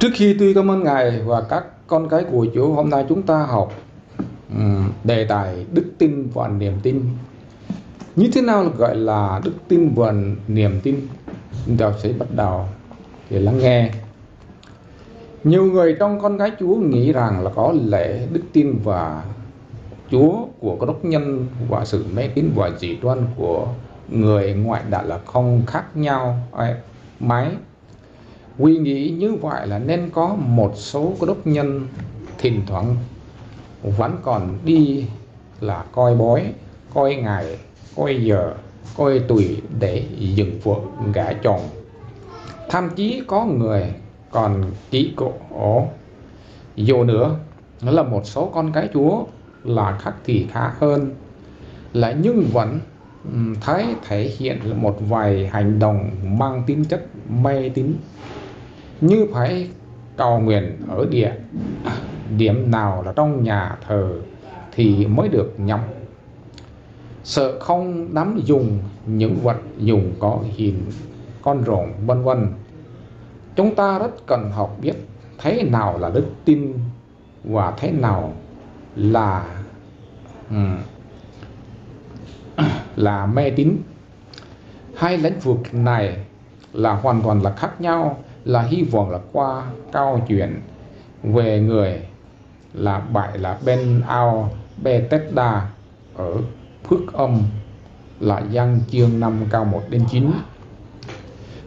Trước khi tôi cảm ơn Ngài và các con cái của Chúa, hôm nay chúng ta học đề tài đức tin và niềm tin. Như thế nào gọi là đức tin và niềm tin? Chúng ta sẽ bắt đầu để lắng nghe. Nhiều người trong con cái Chúa nghĩ rằng là có lẽ đức tin và Chúa của các đốc nhân và sự mê tín và dị đoan của người ngoại đạo là không khác nhau mấy. Quy nghĩ như vậy là nên có một số cơ đốc nhân thỉnh thoảng vẫn còn đi là coi bói, coi ngày, coi giờ, coi tuổi để dựng vợ gả chồng. Thậm chí có người còn chỉ cổ dù nữa là một số con cái Chúa là khác thì khá hơn, là nhưng vẫn thấy thể hiện một vài hành động mang tính chất mê tín, như phải cầu nguyện ở điểm nào là trong nhà thờ thì mới được nhắm, sợ không nắm dùng những vật dụng có hình con rồng vân vân. Chúng ta rất cần học biết thế nào là đức tin và thế nào là mê tín. Hai lĩnh vực này là hoàn toàn là khác nhau, là hy vọng là qua câu chuyện về người là bại là bên ao Bethesda ở Phước Âm là Giăng chương 5 câu 1 đến 9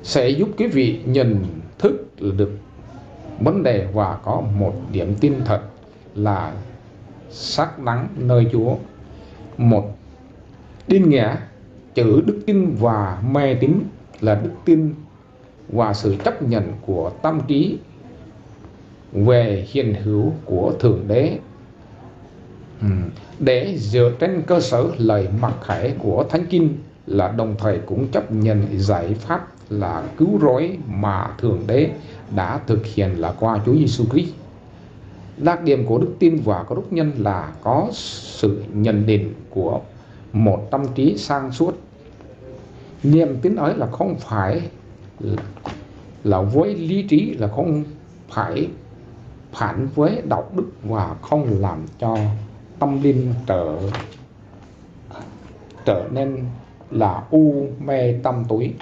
sẽ giúp quý vị nhận thức được vấn đề và có một điểm tin thật là xác đáng nơi Chúa. Một, định nghĩa chữ đức tin và mê tín là đức tin và sự chấp nhận của tâm trí về hiện hữu của Thượng Đế để dựa trên cơ sở lời mặc khải của Thánh Kinh, là đồng thời cũng chấp nhận giải pháp là cứu rỗi mà Thượng Đế đã thực hiện là qua Chúa Giêsu Christ. Đặc điểm của đức tin và có đốc nhân là có sự nhận định của một tâm trí sáng suốt. Niềm tin ấy là không phải là với lý trí, là không phải phản với đạo đức và không làm cho tâm linh trở nên là u mê tâm tối.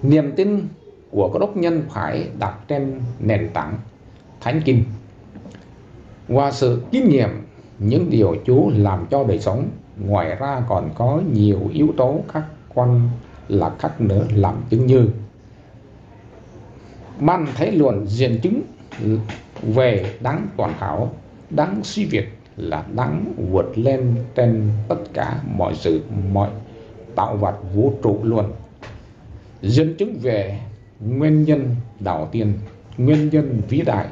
Niềm tin của các đốc nhân phải đặt trên nền tảng Thánh Kinh và sự kinh nghiệm những điều Chúa làm cho đời sống. Ngoài ra còn có nhiều yếu tố khách quan là khác nữa làm chứng như ban thế luận diện chứng về đáng toàn hảo, đáng suy việt, là đáng vượt lên trên tất cả mọi sự, mọi tạo vật vũ trụ luôn. Dẫn chứng về nguyên nhân đầu tiên, nguyên nhân vĩ đại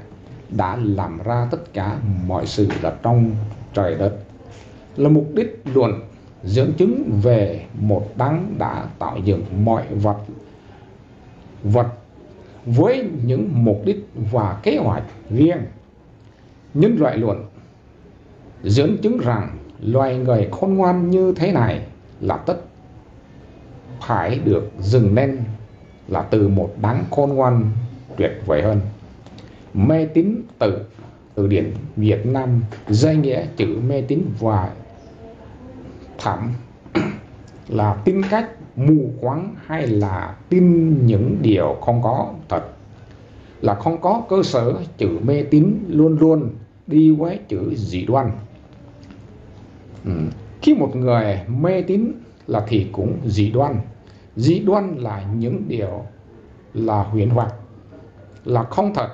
đã làm ra tất cả mọi sự là trong trời đất, là mục đích luận dẫn chứng về một đấng đã tạo dựng mọi vật với những mục đích và kế hoạch riêng. Nhân loại luận dẫn chứng rằng loài người khôn ngoan như thế này là tất phải được dừng lên là từ một đấng khôn ngoan tuyệt vời hơn. Mê tín từ điển Việt Nam danh nghĩa chữ mê tín và thẩm là tin cách mù quáng hay là tin những điều không có thật, là không có cơ sở. Chữ mê tín luôn luôn đi với chữ dị đoan. Khi một người mê tín là thì cũng dị đoan. Dị đoan là những điều là huyền hoặc, là không thật,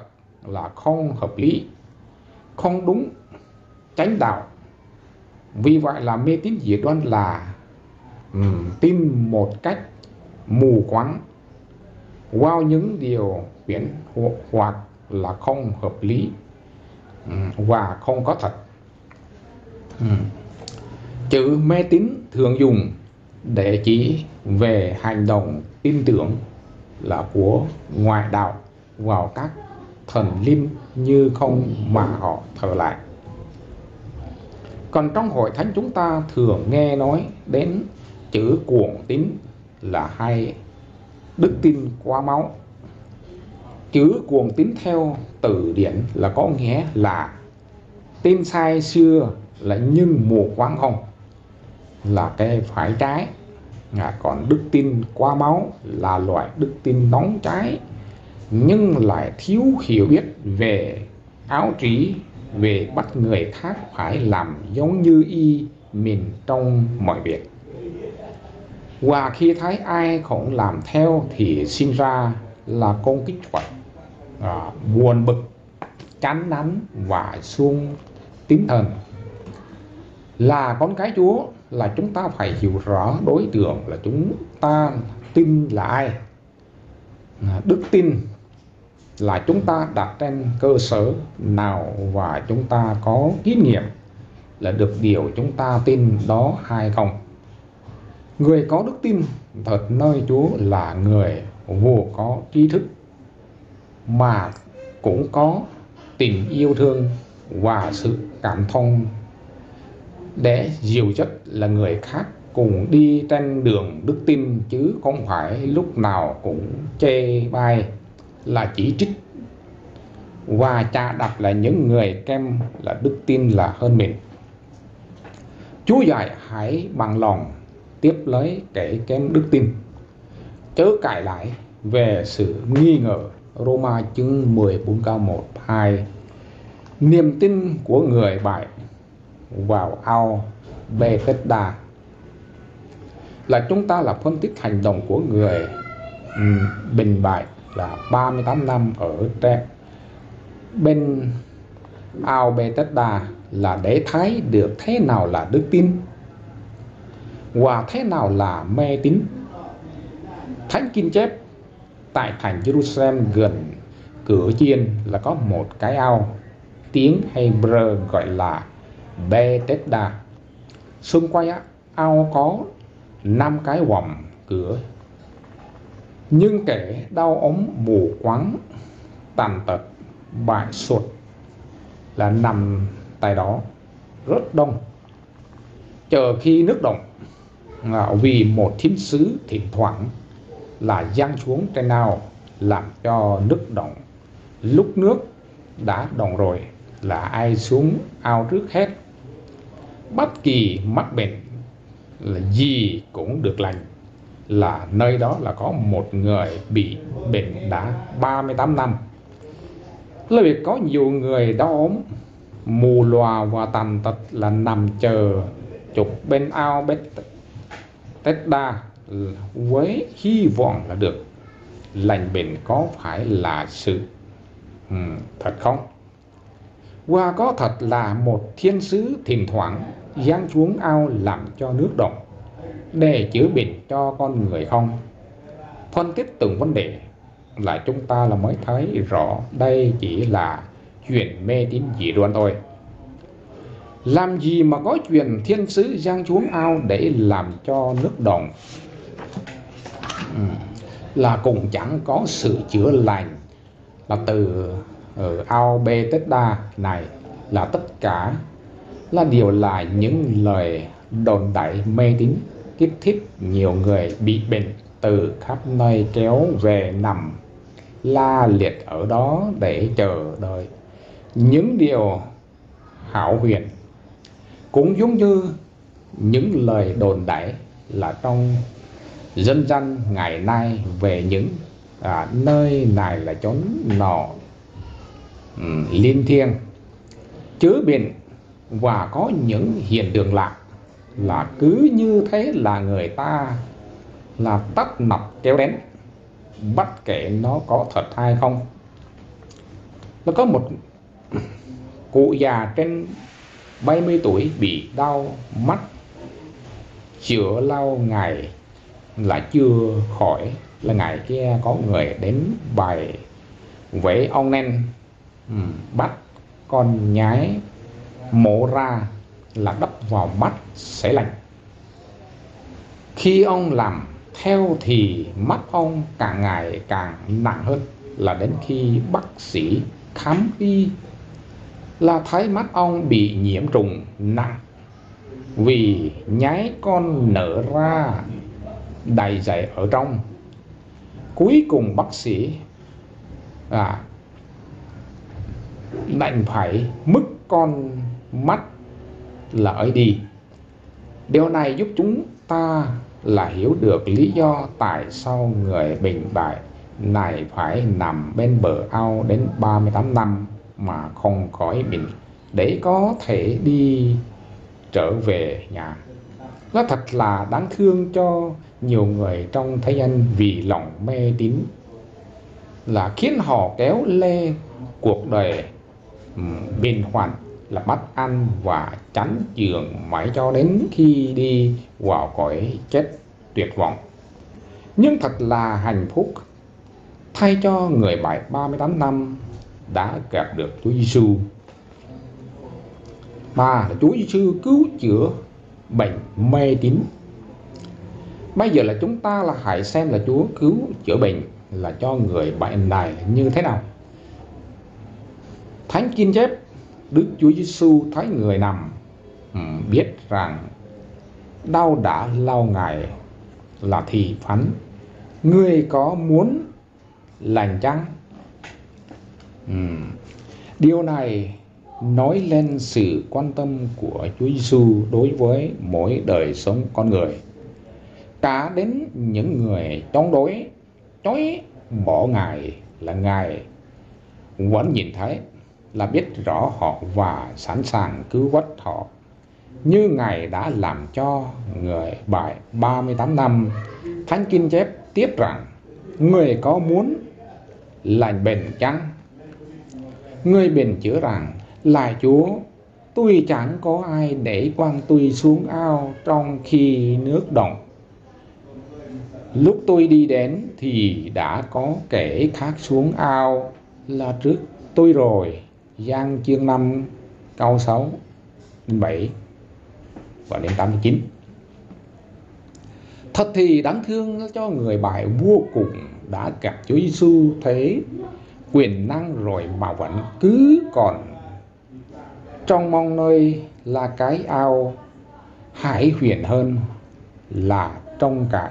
là không hợp lý, không đúng, chánh đạo. Vì vậy là mê tín dị đoan là tin một cách mù quáng vào những điều huyền hoặc là không hợp lý và không có thật. Chữ mê tín thường dùng để chỉ về hành động tin tưởng là của ngoại đạo vào các thần linh như không mà họ thờ lại. Còn trong hội thánh chúng ta thường nghe nói đến chữ cuồng tín là hay đức tin qua máu. Chữ cuồng tín theo từ điển là có nghĩa là tin sai xưa là nhưng mù quáng không, là cái phải trái. Còn đức tin qua máu là loại đức tin nóng cháy nhưng lại thiếu hiểu biết về áo trí, về bắt người khác phải làm giống như y mình trong mọi việc. Và khi thấy ai không làm theo thì sinh ra là con kích hoạt, buồn bực, chán nản và xuống tinh thần. Là con cái Chúa là chúng ta phải hiểu rõ đối tượng là chúng ta tin là ai. Đức tin là chúng ta đặt trên cơ sở nào và chúng ta có kinh nghiệm là được điều chúng ta tin đó hay không. Người có đức tin thật nơi Chúa là người vừa có trí thức mà cũng có tình yêu thương và sự cảm thông để dìu dắt là người khác cùng đi trên đường đức tin, chứ không phải lúc nào cũng chê bai, là chỉ trích và chà đạp là những người kem là đức tin là hơn mình. Chúa dạy hãy bằng lòng tiếp lấy kẻ kém đức tin, chớ cãi lại về sự nghi ngờ. Roma chương 14 câu 1-2. Niềm tin của người bại vào ao Bethesda là chúng ta là phân tích hành động của người bình bại là 38 năm ở bên ao Bethesda là để thấy được thế nào là đức tin và thế nào là mê tín. Thánh Kinh chép tại thành Jerusalem gần cửa chiên là có một cái ao, tiếng Hebrew gọi là Bethesda. Xung quanh ao có 5 cái vòm cửa, nhưng kẻ đau ốm, mù quáng, tàn tật, bại sụt là nằm tại đó rất đông, chờ khi nước động. Vì một thiên sứ thỉnh thoảng là giăng xuống trên ao làm cho nước động. Lúc nước đã động rồi là ai xuống ao trước hết. Bất kỳ mắc bệnh là gì cũng được lành, là nơi đó là có một người bị bệnh đã 38 năm. Là việc có nhiều người đau ốm, mù lòa và tàn tật là nằm chờ chụp bên ao Bethesda với hy vọng là được lành bệnh. Có phải là sự thật không? Và có thật là một thiên sứ thỉnh thoảng giáng xuống ao làm cho nước động để chữa bệnh cho con người không? Phân tích từng vấn đề là chúng ta là mới thấy rõ đây chỉ là chuyện mê tín dị đoan thôi. Làm gì mà có chuyện thiên sứ giáng xuống ao để làm cho nước động? Là cũng chẳng có sự chữa lành. Là từ ao Bethesda này là tất cả là điều là những lời đồn đại mê tín kích thích nhiều người bị bệnh từ khắp nơi kéo về nằm la liệt ở đó để chờ đợi những điều hão huyền. Cũng giống như những lời đồn đại là trong dân gian ngày nay về những nơi này là chốn nọ linh thiêng chứa bệnh và có những hiện tượng lạ, là cứ như thế là người ta là tấp nập kéo đến, bất kể nó có thật hay không. Nó có một cụ già trên 70 tuổi bị đau mắt, chữa lâu ngày là chưa khỏi, là ngày kia có người đến bài với ông nên bắt con nhái mổ ra là đắp vào mắt sẽ lành. Khi ông làm theo thì mắt ông càng ngày càng nặng hơn, là đến khi bác sĩ khám y là thấy mắt ông bị nhiễm trùng nặng vì nhái con nở ra đầy dày ở trong. Cuối cùng bác sĩ đành phải mức con mắt là ấy đi. Điều này giúp chúng ta là hiểu được lý do tại sao người bệnh bại này phải nằm bên bờ ao đến 38 năm mà không khỏi bệnh để có thể đi trở về nhà. Nó thật là đáng thương cho nhiều người trong thế gian vì lòng mê tín là khiến họ kéo lê cuộc đời bình hoạn là bắt ăn và tránh giường mãi cho đến khi đi vào cõi chết tuyệt vọng. Nhưng thật là hạnh phúc thay cho người bài 38 năm đã gặp được Chúa Giêsu. Là Chúa Giêsu cứu chữa bệnh mê tín. Bây giờ là chúng ta hãy xem là Chúa cứu chữa bệnh là cho người bệnh này như thế nào. Thánh Kinh chép Đức Chúa Giêsu thấy người nằm, biết rằng đau đã lâu ngày, là thì phán: Ngươi có muốn lành chăng? Điều này nói lên sự quan tâm của Chúa Giêsu đối với mỗi đời sống con người, cả đến những người chống đối chối bỏ Ngài, là Ngài vẫn nhìn thấy, là biết rõ họ và sẵn sàng cứu vớt họ, như Ngài đã làm cho người bại 38 năm. Thánh Kinh chép tiếp rằng: Người có muốn lành bệnh chăng? Người bệnh chữa rằng: Lạy Chúa, tôi chẳng có ai để quăng tôi xuống ao trong khi nước động. Lúc tôi đi đến thì đã có kẻ khác xuống ao là trước tôi rồi. Giăng chương 5 câu 6 đến 7 và đến 89. Thật thì đáng thương cho người bại vô cùng đã gặp Chúa Giêsu thấy quyền năng rồi mà vẫn cứ còn trong mong nơi là cái ao. Hãy huyền hơn là trông cậy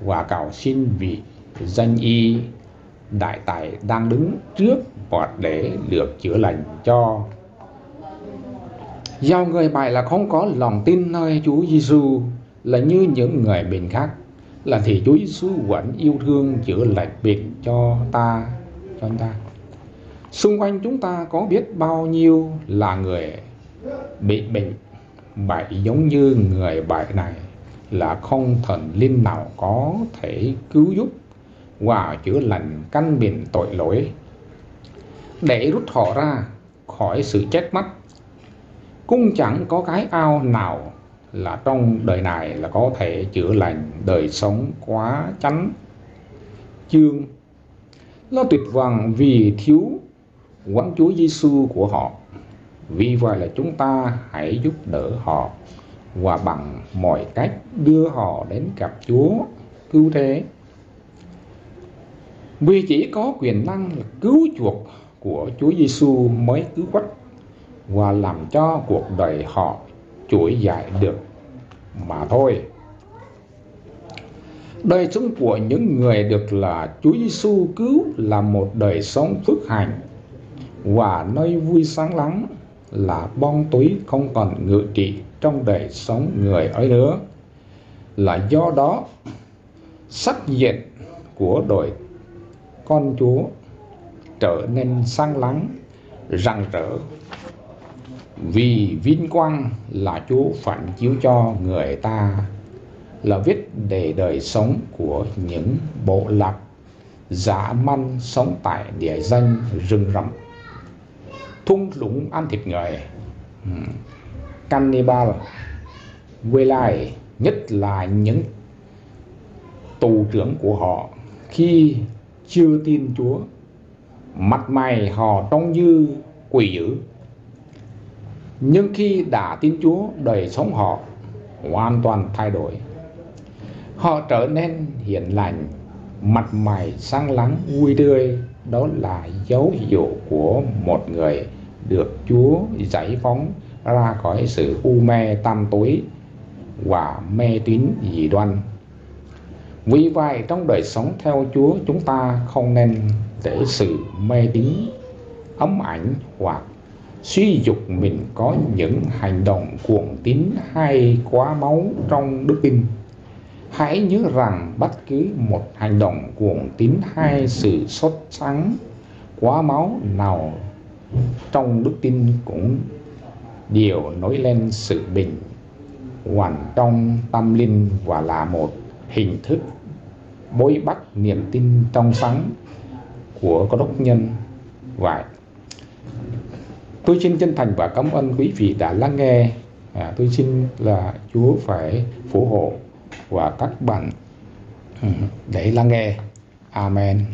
và cầu xin vì danh y đại tài đang đứng trước và để được chữa lành cho. Do người bại là không có lòng tin nơi Chúa Giêsu là như những người bệnh khác, là thì Chúa Giêsu vẫn yêu thương chữa lành bệnh cho chúng ta. Xung quanh chúng ta có biết bao nhiêu là người bị bệnh bại giống như người bại này, là không thần linh nào có thể cứu giúp và chữa lành căn bệnh tội lỗi để rút họ ra khỏi sự chết mất. Cũng chẳng có cái ao nào là trong đời này là có thể chữa lành đời sống quá chánh chương. Nó tuyệt vọng vì thiếu quán Chúa Giêsu của họ. Vì vậy là chúng ta hãy giúp đỡ họ và bằng mọi cách đưa họ đến gặp Chúa cứu thế. Vì chỉ có quyền năng là cứu chuộc của Chúa Giêsu mới cứu vớt và làm cho cuộc đời họ trỗi dậy được mà thôi. Đời sống của những người được là Chúa Giêsu cứu là một đời sống phước hạnh và nơi vui sáng lắng, là bóng tối không còn ngự trị trong đời sống người ấy nữa. Là do đó sắc diện của đời con Chúa trở nên sáng lắng rạng rỡ, vì vinh quang là Chúa phản chiếu cho người ta, là viết để đời sống của những bộ lạc dã man sống tại địa danh rừng rậm, thung lũng ăn thịt người, cannibal, quay lại, nhất là những tù trưởng của họ khi chưa tin Chúa. Mặt mày họ trông như quỷ dữ, nhưng khi đã tin Chúa, đời sống họ hoàn toàn thay đổi. Họ trở nên hiền lành, mặt mày sáng láng vui tươi. Đó là dấu hiệu của một người được Chúa giải phóng ra khỏi sự u mê tăm tối và mê tín dị đoan. Vì vậy trong đời sống theo Chúa, chúng ta không nên để sự mê tín, ám ảnh hoặc suy dục mình có những hành động cuồng tín hay quá máu trong đức tin. Hãy nhớ rằng bất cứ một hành động cuồng tín hay sự sốt sắng quá máu nào trong đức tin cũng đều nổi lên sự bình hoàn trong tâm linh và là một hình thức bối bắt niềm tin trong sáng của có đốc nhân. Vậy tôi xin chân thành và cảm ơn quý vị đã lắng nghe. Tôi xin là Chúa phải phù hộ và các bạn để lắng nghe. Amen.